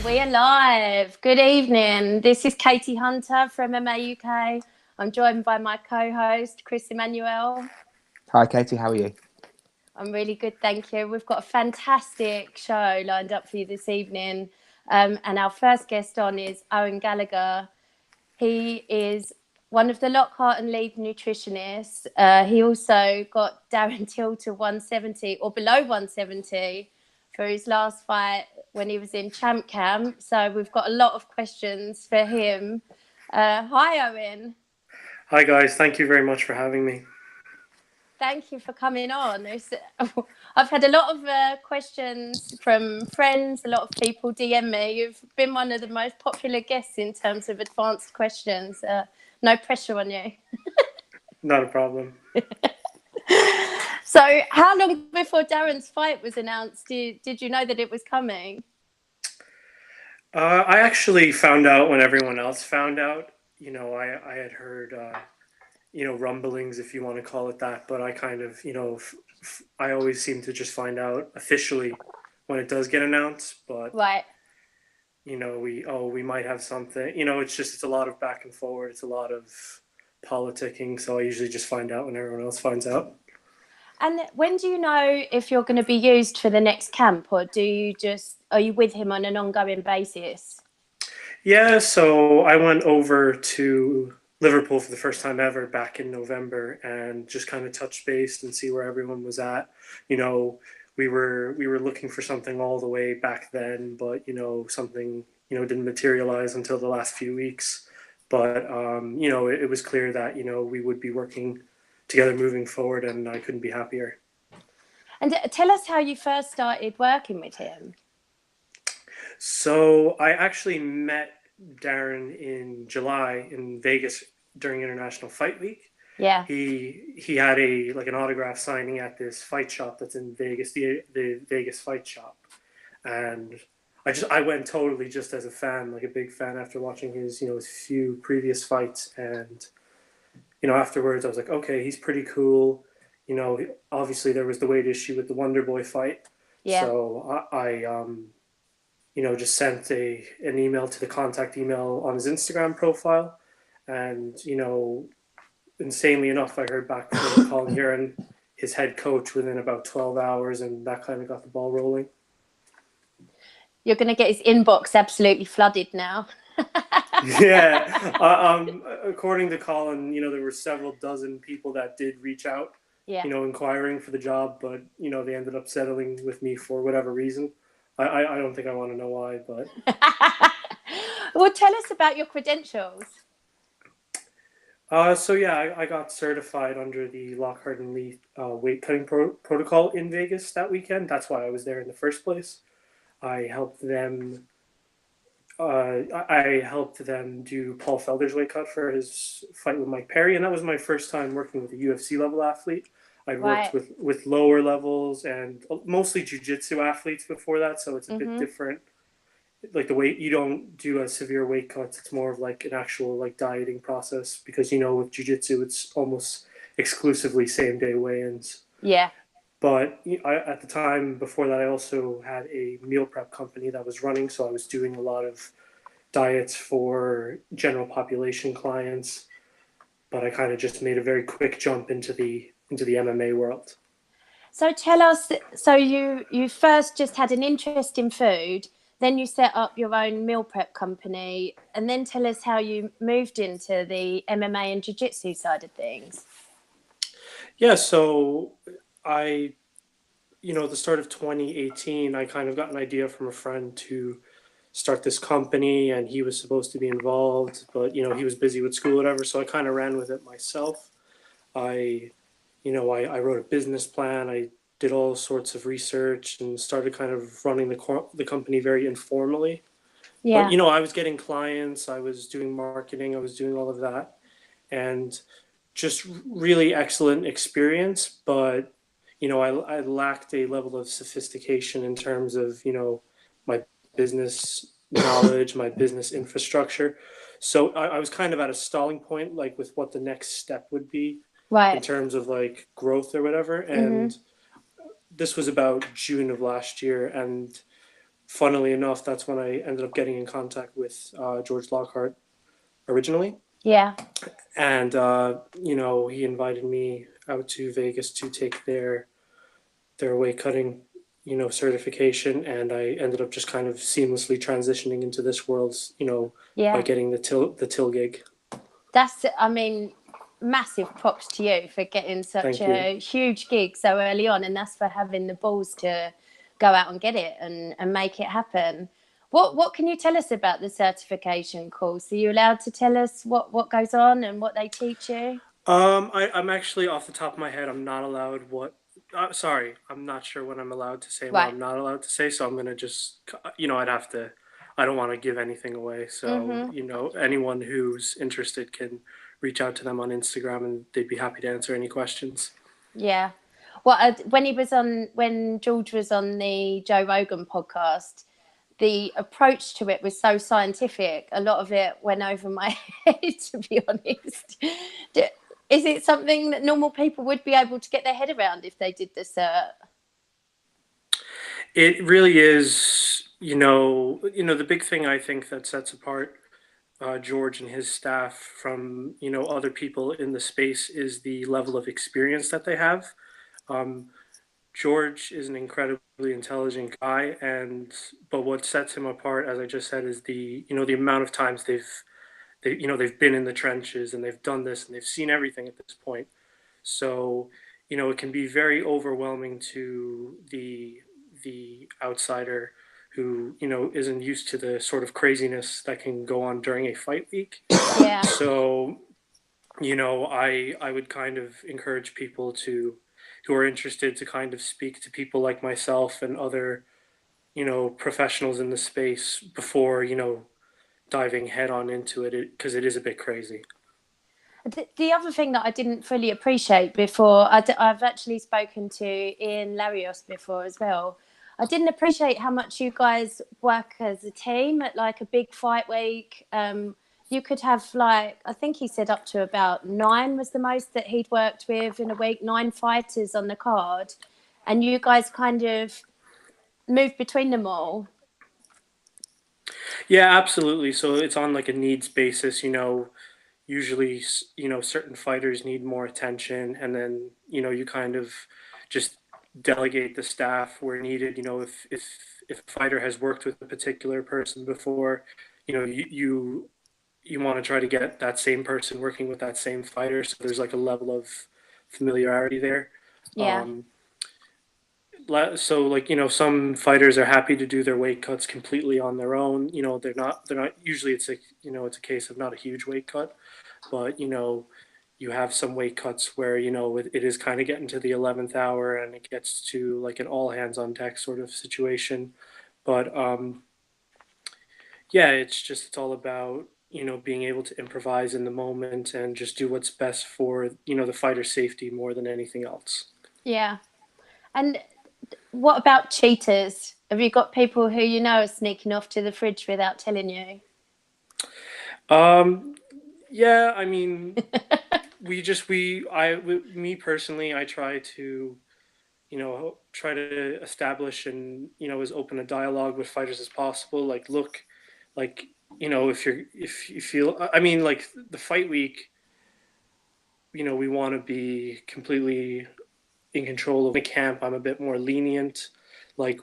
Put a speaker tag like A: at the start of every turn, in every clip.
A: We are live. Good evening. This is Katie Hunter from MMA UK. I'm joined by my co-host, Chris Emmanuel.
B: Hi, Katie. How are you?
A: I'm really good, thank you. We've got a fantastic show lined up for you this evening. And our first guest on is Owen Gallagher. He is one of the Lockhart and lead nutritionists. He also got Darren Till to 170 or below 170 for his last fight when he was in Champ Camp. So we've got a lot of questions for him. Hi, Owen.
C: Hi, guys. Thank you very much for having me.
A: Thank you for coming on. I've had a lot of questions from friends, a lot of people DM me. You've been one of the most popular guests in terms of advanced questions. No pressure on you.
C: Not a problem.
A: So how long before Darren's fight was announced did you know that it was coming?
C: I actually found out when everyone else found out. I had heard, rumblings, if you want to call it that. But I kind of, I always seem to just find out officially when it does get announced. But,
A: right.
C: We might have something. It's a lot of back and forward. It's a lot of politicking. So I usually just find out when everyone else finds out.
A: And when do you know if you're going to be used for the next camp, or are you with him on an ongoing basis?
C: Yeah, so I went over to Liverpool for the first time ever back in November and just kind of touch base and see where everyone was at. We were looking for something all the way back then, but something didn't materialize until the last few weeks. But it was clear that we would be working together moving forward, and I couldn't be happier.
A: And tell us how you first started working with him.
C: So I actually met Darren in July in Vegas during International Fight Week.
A: Yeah.
C: He had an autograph signing at this fight shop that's in Vegas, the Vegas Fight Shop, and I went totally just as a fan, like a big fan after watching his his few previous fights, and afterwards I was like, okay, he's pretty cool. Obviously there was the weight issue with the Wonder Boy fight.
A: Yeah.
C: So I just sent an email to the contact email on his Instagram profile. And, insanely enough, I heard back from Colin, Herron, his head coach, within about 12 hours, and that kind of got the ball rolling.
A: You're going to get his inbox absolutely flooded now.
C: Yeah. According to Colin, there were several dozen people that did reach out, inquiring for the job, but, they ended up settling with me for whatever reason. I don't think I want to know why, but...
A: Well, tell us about your credentials.
C: I got certified under the Lockhart and Lee weight cutting protocol in Vegas that weekend. That's why I was there in the first place. I helped them do Paul Felder's weight cut for his fight with Mike Perry, and that was my first time working with a UFC level athlete. I'd worked with lower levels and mostly jiu-jitsu athletes before that, so it's a bit different. Like the weight, you don't do a severe weight cuts. It's more of like an actual like dieting process because with jiu-jitsu it's almost exclusively same day weigh-ins.
A: Yeah.
C: But at the time before that, I also had a meal prep company that was running, so I was doing a lot of diets for general population clients. But I kind of just made a very quick jump into the MMA world.
A: So tell us, so you first just had an interest in food, then you set up your own meal prep company, and then tell us how you moved into the MMA and jiu-jitsu side of things.
C: Yeah, so the start of 2018, I kind of got an idea from a friend to start this company, and he was supposed to be involved, but, he was busy with school, whatever, so I kind of ran with it myself. I wrote a business plan. I did all sorts of research and started kind of running the company very informally.
A: Yeah.
C: But, I was getting clients, I was doing marketing, I was doing all of that, and just really excellent experience. But, I lacked a level of sophistication in terms of, my business knowledge, my business infrastructure. So I was kind of at a stalling point, like with what the next step would be in terms of like growth or whatever. And this was about June of last year. And funnily enough, that's when I ended up getting in contact with George Lockhart originally.
A: Yeah.
C: And, he invited me out to Vegas to take their weight cutting, certification. And I ended up just kind of seamlessly transitioning into this world, by
A: Yeah.
C: getting the till gig.
A: That's, I mean, massive props to you for getting such
C: Thank you.
A: a huge gig so early on, and that's for having the balls to go out and get it and make it happen. What can you tell us about the certification course? Are you allowed to tell us what goes on and what they teach you?
C: I'm actually off the top of my head. I'm not allowed what. Sorry, I'm not sure what I'm allowed to say and what
A: Right.
C: I'm not allowed to say. So I'm gonna just, I'd have to. I don't want to give anything away. So anyone who's interested can reach out to them on Instagram, and they'd be happy to answer any questions.
A: Yeah. Well, when George was on the Joe Rogan podcast, the approach to it was so scientific. A lot of it went over my head, to be honest. Is it something that normal people would be able to get their head around if they did the cert?
C: It really is, the big thing I think that sets apart George and his staff from, other people in the space is the level of experience that they have. Um, George is an incredibly intelligent guy, but what sets him apart, as I just said, is the amount of times they've been in the trenches and they've done this and they've seen everything at this point. So, it can be very overwhelming to the outsider who, isn't used to the sort of craziness that can go on during a fight week.
A: Yeah.
C: So, I would kind of encourage people who are interested to kind of speak to people like myself and other, professionals in the space before, diving head on into it, because it is a bit crazy.
A: The other thing that I didn't fully appreciate before, I've actually spoken to Ian Larios before as well. I didn't appreciate how much you guys work as a team at like a big fight week. You could have I think he said up to about 9 was the most that he'd worked with in a week, 9 fighters on the card. And you guys kind of moved between them all.
C: Yeah, absolutely. So it's on like a needs basis, usually, certain fighters need more attention, and then, you kind of just delegate the staff where needed. If a fighter has worked with a particular person before, you want to try to get that same person working with that same fighter, so there's like a level of familiarity there.
A: Yeah.
C: Um, so like, some fighters are happy to do their weight cuts completely on their own. They're not usually, it's a case of not a huge weight cut, but you have some weight cuts where it is kind of getting to the 11th hour and it gets to like an all hands on deck sort of situation. But yeah, it's all about being able to improvise in the moment and just do what's best for the fighter's safety more than anything else.
A: Yeah. And what about cheaters? Have you got people who are sneaking off to the fridge without telling you?
C: Yeah, I mean, me personally, I try to establish and, as open a dialogue with fighters as possible. Like, look, like, if you feel, I mean, like the fight week, we want to be completely in control of the camp. I'm a bit more lenient. Like,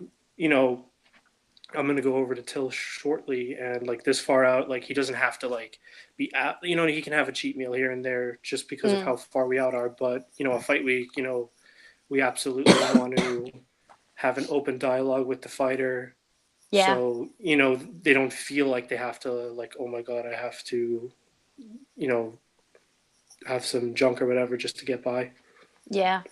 C: I'm gonna go over to Till shortly, and like this far out, like he doesn't have to like be at. He can have a cheat meal here and there just because of how far we out are. But a fight week, we absolutely want to have an open dialogue with the fighter.
A: Yeah.
C: So they don't feel like they have to like, oh my god, I have to, have some junk or whatever just to get by.
A: Yeah.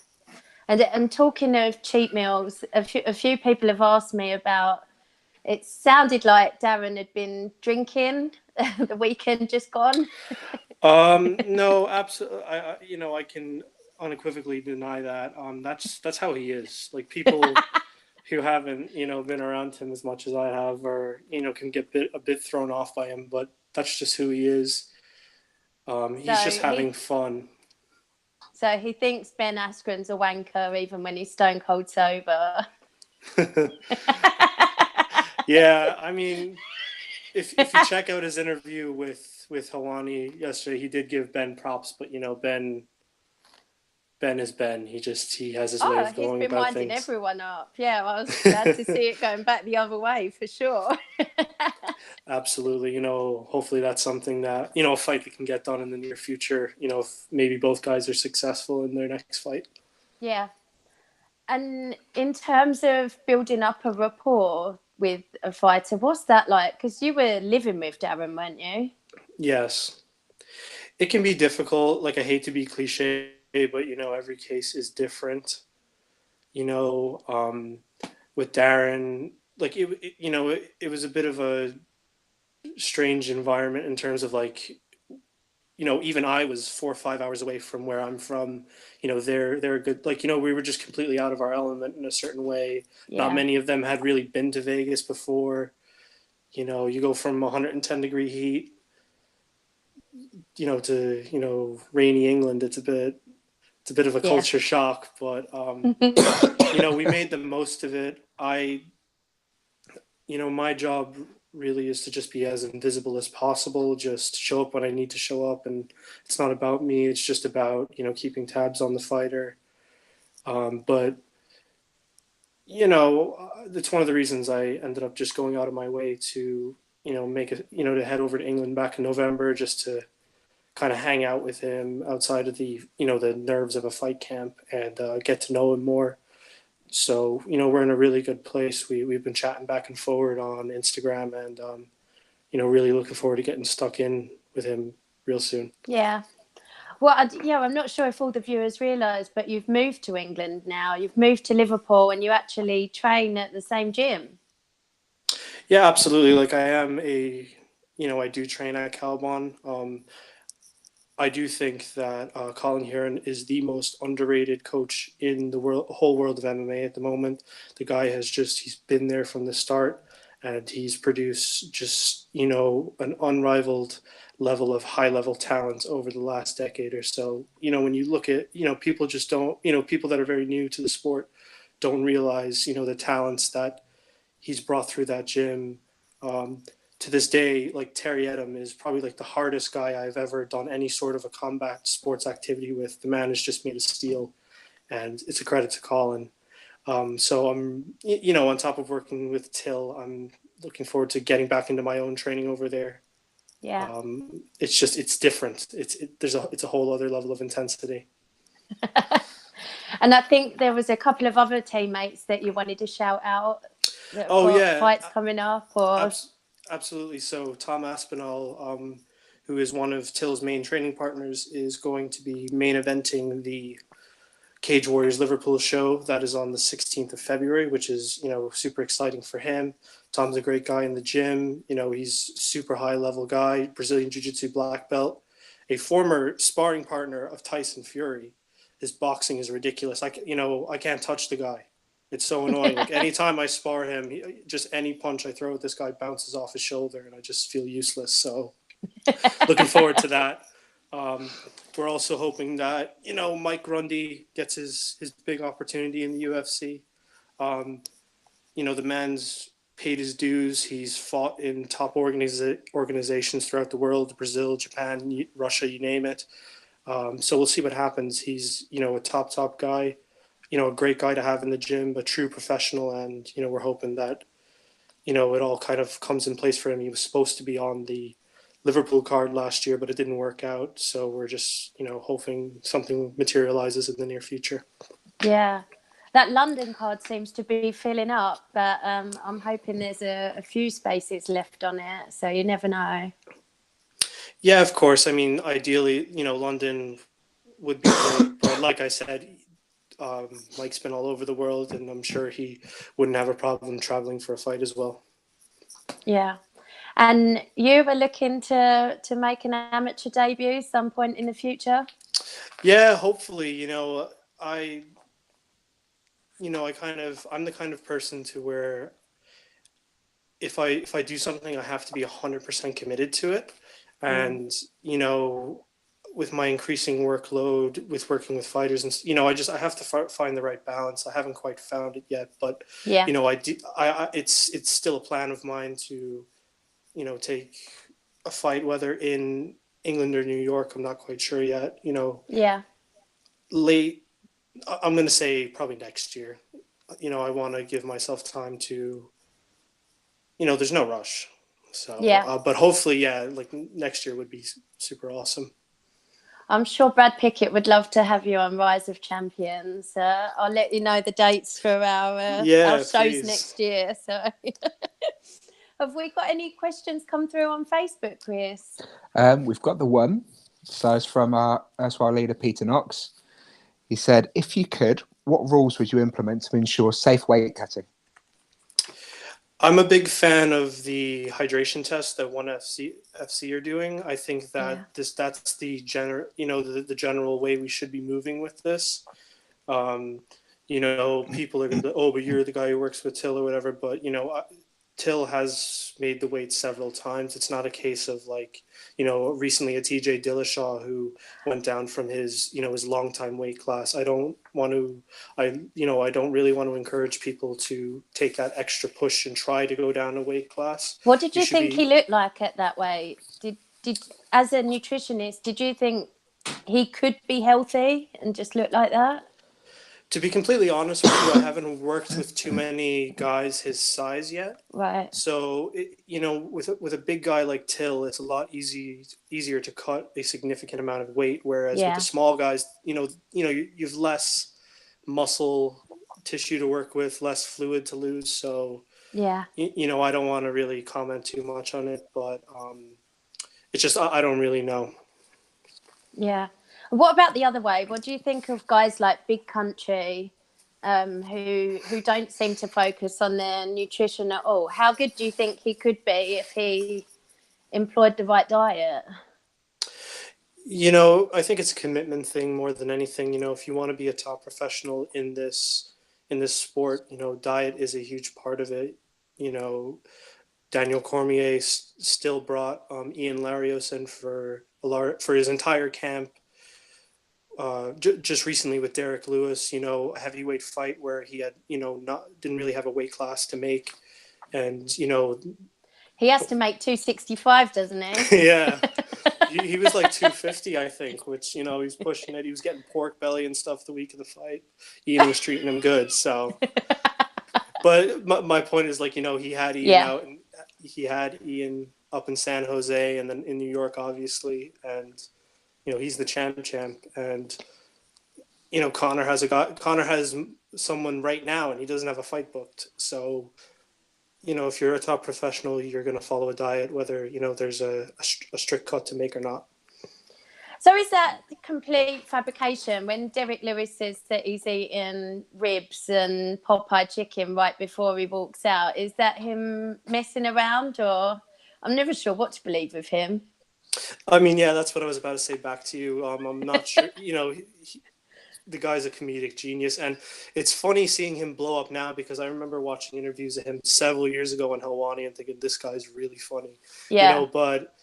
A: And talking of cheat meals, a few people have asked me about. It sounded like Darren had been drinking the weekend just gone.
C: No, absolutely. I can unequivocally deny that. That's how he is. Like people who haven't, been around him as much as I have, or can get a bit thrown off by him. But that's just who he is. He's just having fun.
A: So he thinks Ben Askren's a wanker even when he's stone cold sober.
C: Yeah, I mean, if you check out his interview with Helwani yesterday, he did give Ben props, but Ben is Ben. He has his way
A: Oh,
C: of
A: he's
C: going
A: been
C: about
A: winding
C: things.
A: everyone up. Yeah, I was glad to see it going back the other way for sure.
C: Absolutely. Hopefully that's something that, a fight that can get done in the near future, if maybe both guys are successful in their next fight.
A: Yeah. And in terms of building up a rapport with a fighter, what's that like? Because you were living with Darren, weren't you?
C: Yes. It can be difficult. Like, I hate to be cliche, but, every case is different. You know, um, with Darren, like, it was a bit of a strange environment in terms of, like, even I was 4 or 5 hours away from where I'm from. They're good. Like, we were just completely out of our element in a certain way. Not
A: Yeah.
C: many of them had really been to Vegas before. You go from 110-degree heat, to rainy England. It's a bit of a
A: Yeah.
C: culture shock, but we made the most of it. My job really is to just be as invisible as possible, just show up when I need to show up. And it's not about me, it's just about, keeping tabs on the fighter. But, it's one of the reasons I ended up just going out of my way to, to head over to England back in November, just to kind of hang out with him outside of the nerves of a fight camp and get to know him more. So, we're in a really good place. We've been chatting back and forward on Instagram, and, really looking forward to getting stuck in with him real soon.
A: Yeah. Well, I'm not sure if all the viewers realise, but you've moved to England now. You've moved to Liverpool and you actually train at the same gym.
C: Yeah, absolutely. Like, I do train at Calbon. I do think that Colin Herron is the most underrated coach in the whole world of MMA at the moment. The guy he's been there from the start, and he's produced just, an unrivaled level of high level talent over the last decade or so. When you look at, people just don't, people that are very new to the sport don't realize, the talents that he's brought through that gym. Um, to this day, like, Terry Edom is probably like the hardest guy I've ever done any sort of a combat sports activity with. The man is just made of steel, and it's a credit to Colin. So I'm, on top of working with Till, I'm looking forward to getting back into my own training over there.
A: Yeah.
C: It's different. It's a whole other level of intensity.
A: And I think there was a couple of other teammates that you wanted to shout out that have
C: Oh
A: got
C: yeah,
A: fights coming up, or
C: absolutely. So Tom Aspinall, who is one of Till's main training partners, is going to be main eventing the Cage Warriors Liverpool show that is on the 16th of February, which is, super exciting for him. Tom's a great guy in the gym. He's super high level guy, Brazilian Jiu-Jitsu black belt, a former sparring partner of Tyson Fury. His boxing is ridiculous. I can't touch the guy. It's so annoying. Like, anytime I spar him, just any punch I throw at this guy bounces off his shoulder, and I just feel useless. So, looking forward to that. We're also hoping that, Mike Grundy gets his big opportunity in the UFC. The man's paid his dues. He's fought in top organizations throughout the world: Brazil, Japan, Russia, you name it. So we'll see what happens. He's, a top guy, a great guy to have in the gym, a true professional. And, we're hoping that, it all kind of comes in place for him. He was supposed to be on the Liverpool card last year, but it didn't work out. So we're just, hoping something materializes in the near future.
A: yeah. That London card seems to be filling up, but I'm hoping there's a few spaces left on it. So you never know.
C: Yeah, of course. I mean, ideally, London would be great. But like I said, Mike's been all over the world, and I'm sure he wouldn't have a problem traveling for a fight as well.
A: Yeah. And you were looking to make an amateur debut some point in the future?
C: Yeah, hopefully. I'm the kind of person to where if I do something, I have to be 100% committed to it. And, with my increasing workload with working with fighters, and you know, I have to find the right balance. I haven't quite found it yet, but
A: Yeah.
C: you know, it's still a plan of mine to, you know, take a fight, whether in England or New York. I'm not quite sure yet. You know,
A: Yeah.
C: late. I'm going to say probably next year. You know, I want to give myself time to. You know, there's no rush. So,
A: Yeah.
C: but hopefully, yeah, like next year would be super awesome.
A: I'm sure Brad Pickett would love to have you on Rise of Champions. I'll let you know the dates for our shows
C: please.
A: next year. So, have we got any questions come through on Facebook, Chris?
B: We've got the one. So it's from our erstwhile leader, Peter Knox. He said, if you could, what rules would you implement to ensure safe weight cutting?
C: I'm a big fan of the hydration test that ONE FC are doing. I think that that's the general way we should be moving with this. You know, people are going to be, oh, but you're the guy who works with Till or whatever. But, you know, Till has made the weight several times. It's not a case of like, you know, recently a TJ Dillashaw who went down from his, you know, his longtime weight class. I don't really want to encourage people to take that extra push and try to go down a weight class.
A: What did you think he looked like at that weight? Did as a nutritionist, did you think he could be healthy and just look like that?
C: To be completely honest with you, I haven't worked with too many guys his size yet.
A: Right.
C: So, you know, with a big guy like Till, it's a lot easier to cut a significant amount of weight. Whereas with the small guys, you've less muscle tissue to work with, less fluid to lose. So, you know, I don't want to really comment too much on it, but it's just I don't really know.
A: Yeah. What about the other way? What do you think of guys like Big Country, who don't seem to focus on their nutrition at all? How good do you think he could be if he employed the right diet?
C: You know, I think it's a commitment thing more than anything. You know, if you want to be a top professional in this sport, you know, diet is a huge part of it. You know, Daniel Cormier still brought Ian Larios in for his entire camp. Just recently with Derek Lewis, you know, a heavyweight fight where he had, you know, didn't really have a weight class to make, and you know,
A: he has to make 265, doesn't he?
C: Yeah, he was like 250, I think, which, you know, he's pushing it. He was getting pork belly and stuff the week of the fight. Ian was treating him good, so. But my point is, like, you know, he had Ian out, and he had Ian up in San Jose and then in New York, obviously, and you know, he's the champ, and you know, Connor has someone right now, and he doesn't have a fight booked. So, you know, if you're a top professional, you're going to follow a diet, whether, you know, there's a strict cut to make or not.
A: So is that complete fabrication? When Derek Lewis says that he's eating ribs and Popeye chicken right before he walks out, is that him messing around, or I'm never sure what to believe of him?
C: I mean, yeah, that's what I was about to say back to you. I'm not sure, you know, the guy's a comedic genius, and it's funny seeing him blow up now because I remember watching interviews of him several years ago in Helwani and thinking this guy's really funny. Yeah. You know, but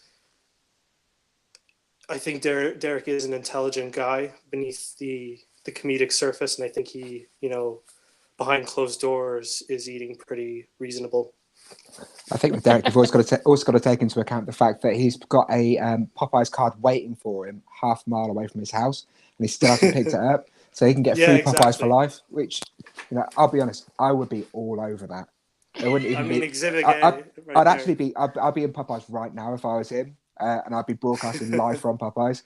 C: I think Derek is an intelligent guy beneath the comedic surface, and I think he, you know, behind closed doors is eating pretty reasonable.
B: I think with Derek, you've also got to take into account the fact that he's got a Popeyes card waiting for him half a mile away from his house, and he still hasn't picked it up, so he can get free Popeyes for life. Which, you know, I'll be honest, I would be all over that. It wouldn't even be.
C: Exhibit
B: I'd actually be. I'd be in Popeyes right now if I was him, and I'd be broadcasting live from Popeyes.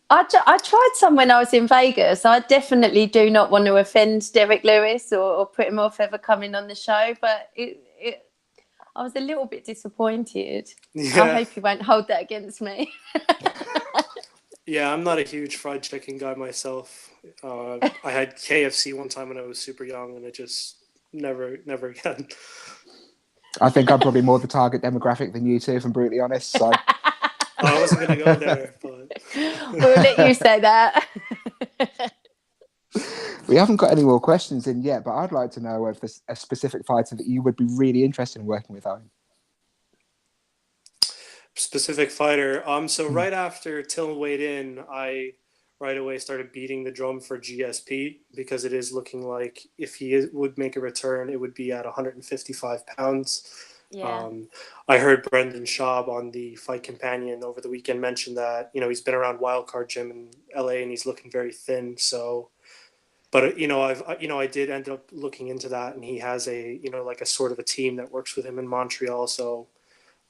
A: I tried some when I was in Vegas. I definitely do not want to offend Derek Lewis or put him off ever coming on the show, but I was a little bit disappointed. Yeah. I hope he won't hold that against me.
C: Yeah, I'm not a huge fried chicken guy myself. I had KFC one time when I was super young, and it just never again.
B: I think I'm probably more the target demographic than you two, if I'm brutally honest. So.
C: I wasn't going to go there, but
A: we'll let you say that.
B: We haven't got any more questions in yet, but I'd like to know if there's a specific fighter that you would be really interested in working with, Owen.
C: specific fighter. So right after Till weighed in, I right away started beating the drum for GSP because it is looking like if he would make a return, it would be at 155 pounds.
A: Yeah.
C: I heard Brendan Schaub on the Fight Companion over the weekend mention that, you know, he's been around Wildcard Gym in LA and he's looking very thin. So, but, you know, I did end up looking into that, and he has a, you know, like a sort of a team that works with him in Montreal. So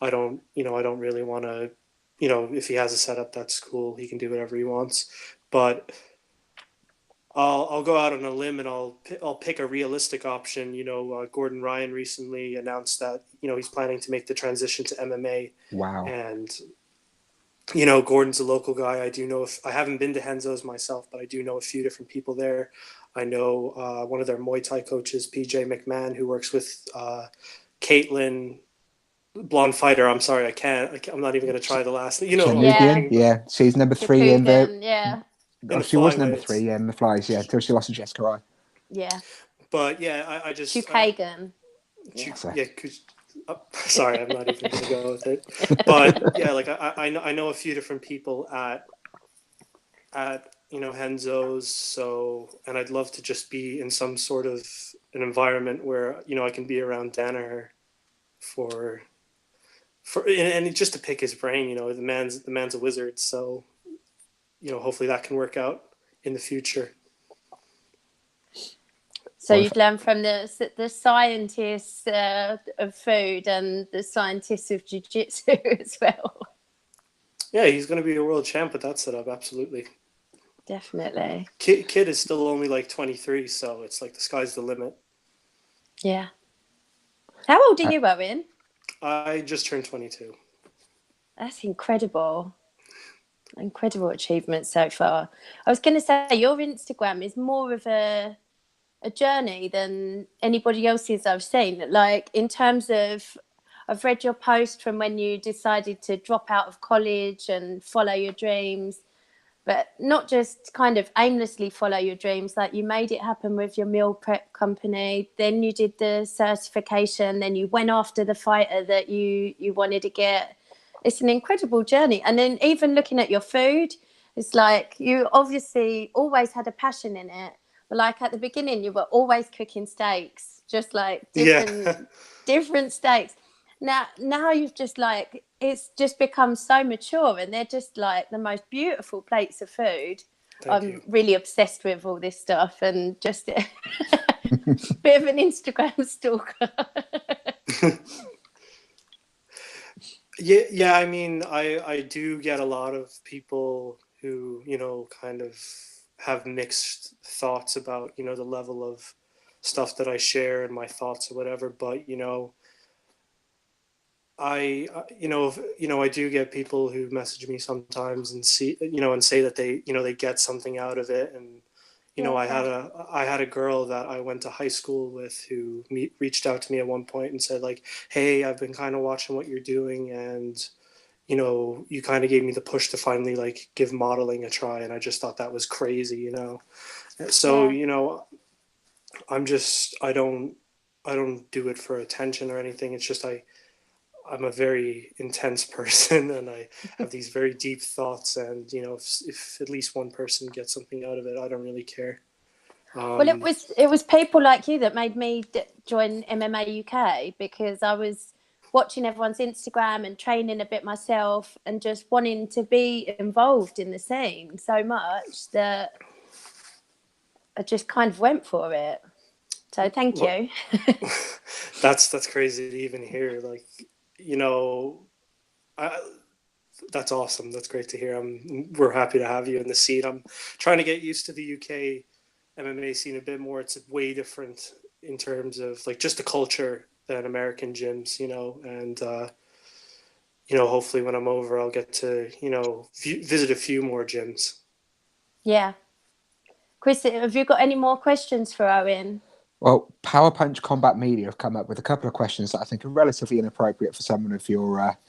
C: I don't really want to, you know, if he has a setup, that's cool. He can do whatever he wants. But I'll go out on a limb and I'll pick a realistic option. You know, Gordon Ryan recently announced that, you know, he's planning to make the transition to MMA.
B: Wow.
C: And, you know, Gordon's a local guy. I haven't been to Henzo's myself, but I do know a few different people there. I know one of their Muay Thai coaches, PJ McMahon, who works with Caitlin, blonde fighter. I'm sorry, I'm not even going to try the last. You know,
B: yeah. She's number 3 in the.
A: Yeah.
B: She was number 3, in the flies, until she lost to Jessica Rai.
A: Yeah.
C: But yeah, I just.
A: Chukagan.
C: Sorry, I'm not even going to go with it. But yeah, like I know a few different people at you know, Henzo's. So, and I'd love to just be in some sort of an environment where, you know, I can be around Danaher and just to pick his brain. You know, the man's a wizard. So, you know, hopefully that can work out in the future.
A: So you've learned from the scientists of food and the scientists of jiu-jitsu as well.
C: Yeah, he's going to be a world champ with that setup. Absolutely.
A: Definitely.
C: Kid is still only like 23, so it's like the sky's the limit.
A: Yeah. How old are you, Owen?
C: I just turned 22.
A: That's incredible. Incredible achievement so far. I was going to say, your Instagram is more of a journey than anybody else's I've seen. Like, in terms of, I've read your post from when you decided to drop out of college and follow your dreams, but not just kind of aimlessly follow your dreams. Like, you made it happen with your meal prep company, then you did the certification, then you went after the fighter that you wanted to get. It's an incredible journey. And then even looking at your food, it's like you obviously always had a passion in it. But like at the beginning, you were always cooking steaks, just like different steaks. Now you've just like, it's just become so mature, and they're just like the most beautiful plates of food. I'm really obsessed with all this stuff, and just a bit of an Instagram stalker.
C: Yeah. I mean, I do get a lot of people who, you know, kind of have mixed thoughts about, you know, the level of stuff that I share and my thoughts or whatever. But, you know, I do get people who message me sometimes and say that they, you know, they get something out of it. And, you know, I had a girl that I went to high school with who reached out to me at one point and said, like, hey, I've been kind of watching what you're doing, and, you know, you kind of gave me the push to finally like give modeling a try. And I just thought that was crazy, you know? So, you know, I don't do it for attention or anything. It's just, I'm a very intense person, and I have these very deep thoughts, and, you know, if at least one person gets something out of it, I don't really care.
A: Well, it was people like you that made me join MMA UK, because I was watching everyone's Instagram and training a bit myself and just wanting to be involved in the scene so much that I just kind of went for it. So thank you.
C: That's crazy to even hear. Like, you know, that's awesome. That's great to hear. We're happy to have you in the scene. I'm trying to get used to the UK MMA scene a bit more. It's way different in terms of like just the culture than American gyms, you know, and you know, hopefully when I'm over, I'll get to, you know, visit a few more gyms.
A: Yeah. Chris, have you got any more questions for Owen?
B: Well, Power Punch Combat Media have come up with a couple of questions that I think are relatively inappropriate for someone of your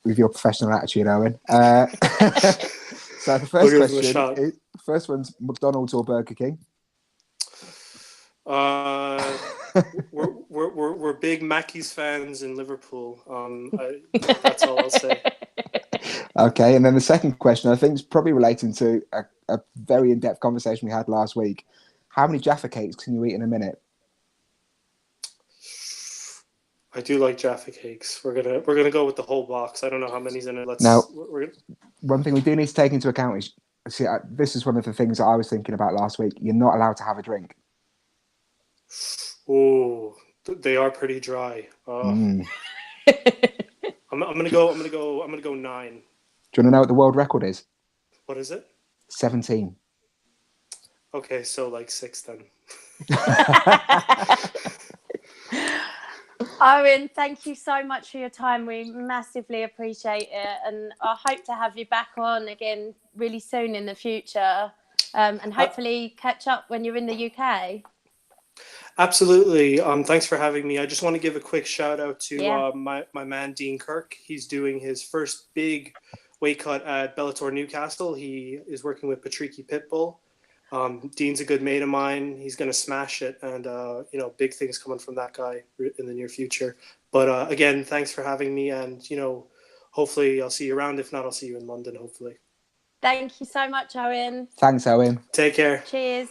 B: professional attitude, Owen. So the first one's McDonald's or Burger King?
C: We're big Mackey's fans in Liverpool. That's all I'll say.
B: Okay, and then the second question, I think, is probably relating to a very in-depth conversation we had last week. How many Jaffa cakes can you eat in a minute?
C: I do like Jaffa cakes. We're gonna go with the whole box. I don't know how many's in it.
B: One thing we do need to take into account is, see, this is one of the things that I was thinking about last week. You're not allowed to have a drink.
C: Oh, they are pretty dry. I'm gonna go 9.
B: Do you want to know what the world record is?
C: What is it?
B: 17.
C: Okay, so like 6 then.
A: Owen, thank you so much for your time. We massively appreciate it, and I hope to have you back on again really soon in the future, and hopefully catch up when you're in the UK.
C: Absolutely. Thanks for having me. I just want to give a quick shout out to my man Dean Kirk. He's doing his first big weight cut at Bellator Newcastle. He is working with Patricky Pitbull. Dean's a good mate of mine. He's going to smash it, and big things coming from that guy in the near future. But again, thanks for having me, and hopefully I'll see you around. If not, I'll see you in London. Hopefully.
A: Thank you so much, Owen.
B: Thanks, Owen.
C: Take care.
A: Cheers.